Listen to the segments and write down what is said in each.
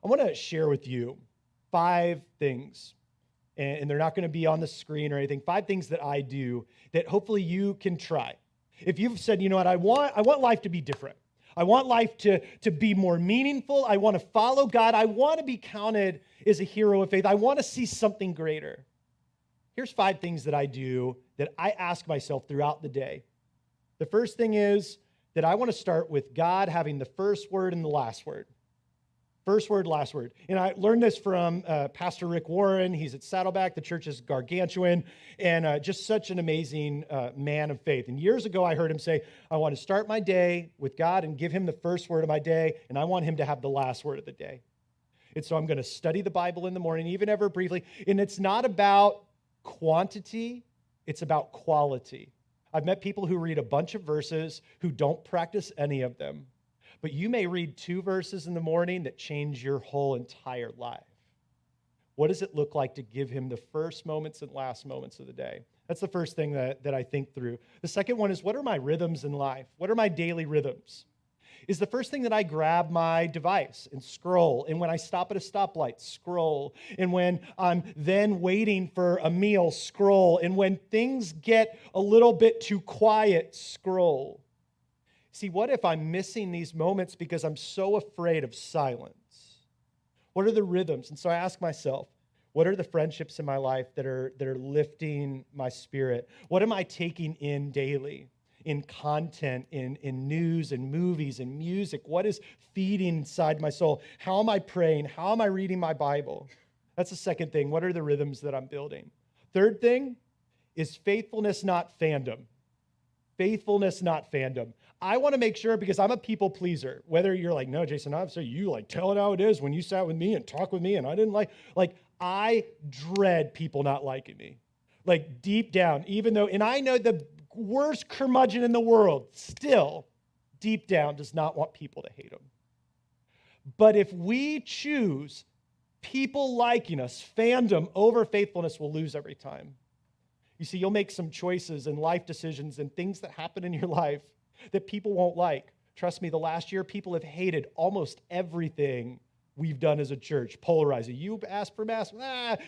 I want to share with you 5 things, and they're not going to be on the screen or anything. 5 things that I do that hopefully you can try. If you've said, you know what, I want life to be different. I want life to be more meaningful. I want to follow God. I want to be counted as a hero of faith. I want to see something greater. Here's 5 things that I do that I ask myself throughout the day. The first thing is that I want to start with God having the first word and the last word. First word, last word. And I learned this from Pastor Rick Warren. He's at Saddleback. The church is gargantuan and just such an amazing man of faith. And years ago, I heard him say, I want to start my day with God and give him the first word of my day, and I want him to have the last word of the day. And so I'm going to study the Bible in the morning, even ever briefly. And it's not about quantity, it's about quality. I've met people who read a bunch of verses who don't practice any of them. But you may read 2 verses in the morning that change your whole entire life. What does it look like to give him the first moments and last moments of the day? That's the first thing that I think through. The second one is, what are my rhythms in life? What are my daily rhythms? Is the first thing that I grab my device and scroll. And when I stop at a stoplight, scroll. And when I'm then waiting for a meal, scroll. And when things get a little bit too quiet, scroll. See, what if I'm missing these moments because I'm so afraid of silence? What are the rhythms? And so I ask myself, what are the friendships in my life that are lifting my spirit? What am I taking in daily? In content, in news and movies and music? What is feeding inside my soul? How am I praying? How am I reading my Bible? That's the second thing. What are the rhythms that I'm building? Third thing is faithfulness, not fandom. Faithfulness, not fandom. I want to make sure, because I'm a people pleaser, whether you're like, no, Jason, I'm so you like tell it how it is when you sat with me and talked with me and I didn't like I dread people not liking me. Like deep down, even though, and I know the worst curmudgeon in the world still deep down does not want people to hate him. But if we choose people liking us, fandom over faithfulness, will lose every time. You see, you'll make some choices and life decisions and things that happen in your life that people won't like. Trust me, the last year, people have hated almost everything we've done as a church. Polarizing. You asked for mass.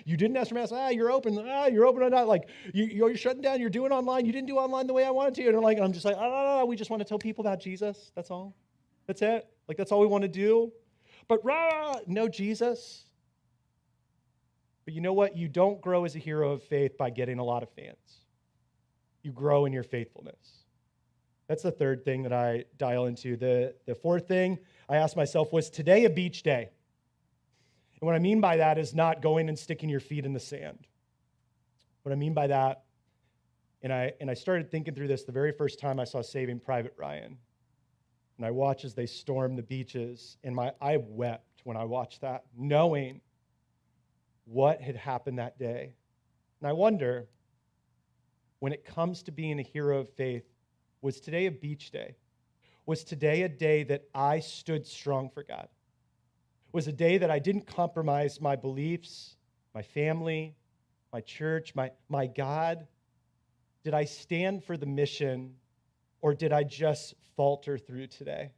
You didn't ask for mass. You're open. You're open or not. Like, you're shutting down. You're doing online. You didn't do online the way I wanted to. And I'm just like, oh, we just want to tell people about Jesus. That's all. That's it. Like, that's all we want to do. But no Jesus. But you know what? You don't grow as a hero of faith by getting a lot of fans. You grow in your faithfulness. That's the third thing that I dial into. The fourth thing I asked myself, was today a beach day? And what I mean by that is not going and sticking your feet in the sand. What I mean by that, and I started thinking through this the very first time I saw Saving Private Ryan. And I watched as they stormed the beaches, and I wept when I watched that, knowing what had happened that day. And I wonder, when it comes to being a hero of faith, was today a beach day? Was today a day that I stood strong for God? Was a day that I didn't compromise my beliefs, my family, my church, my God? Did I stand for the mission, or did I just falter through today?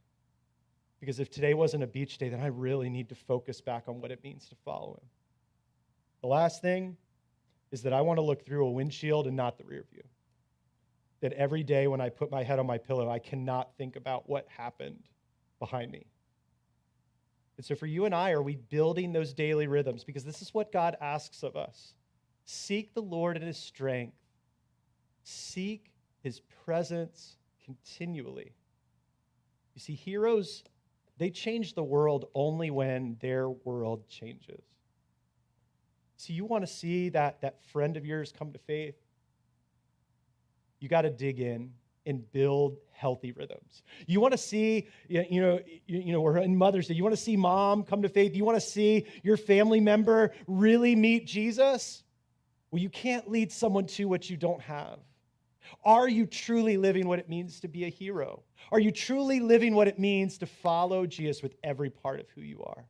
Because if today wasn't a beach day, then I really need to focus back on what it means to follow him. The last thing is that I want to look through a windshield and not the rear view. That every day when I put my head on my pillow, I cannot think about what happened behind me. And so for you and I, are we building those daily rhythms? Because this is what God asks of us. Seek the Lord in his strength. Seek his presence continually. You see, heroes, they change the world only when their world changes. So you want to see that friend of yours come to faith? You got to dig in and build healthy rhythms. You want to see, we're in Mother's Day. You want to see mom come to faith? You want to see your family member really meet Jesus? Well, you can't lead someone to what you don't have. Are you truly living what it means to be a hero? Are you truly living what it means to follow Jesus with every part of who you are?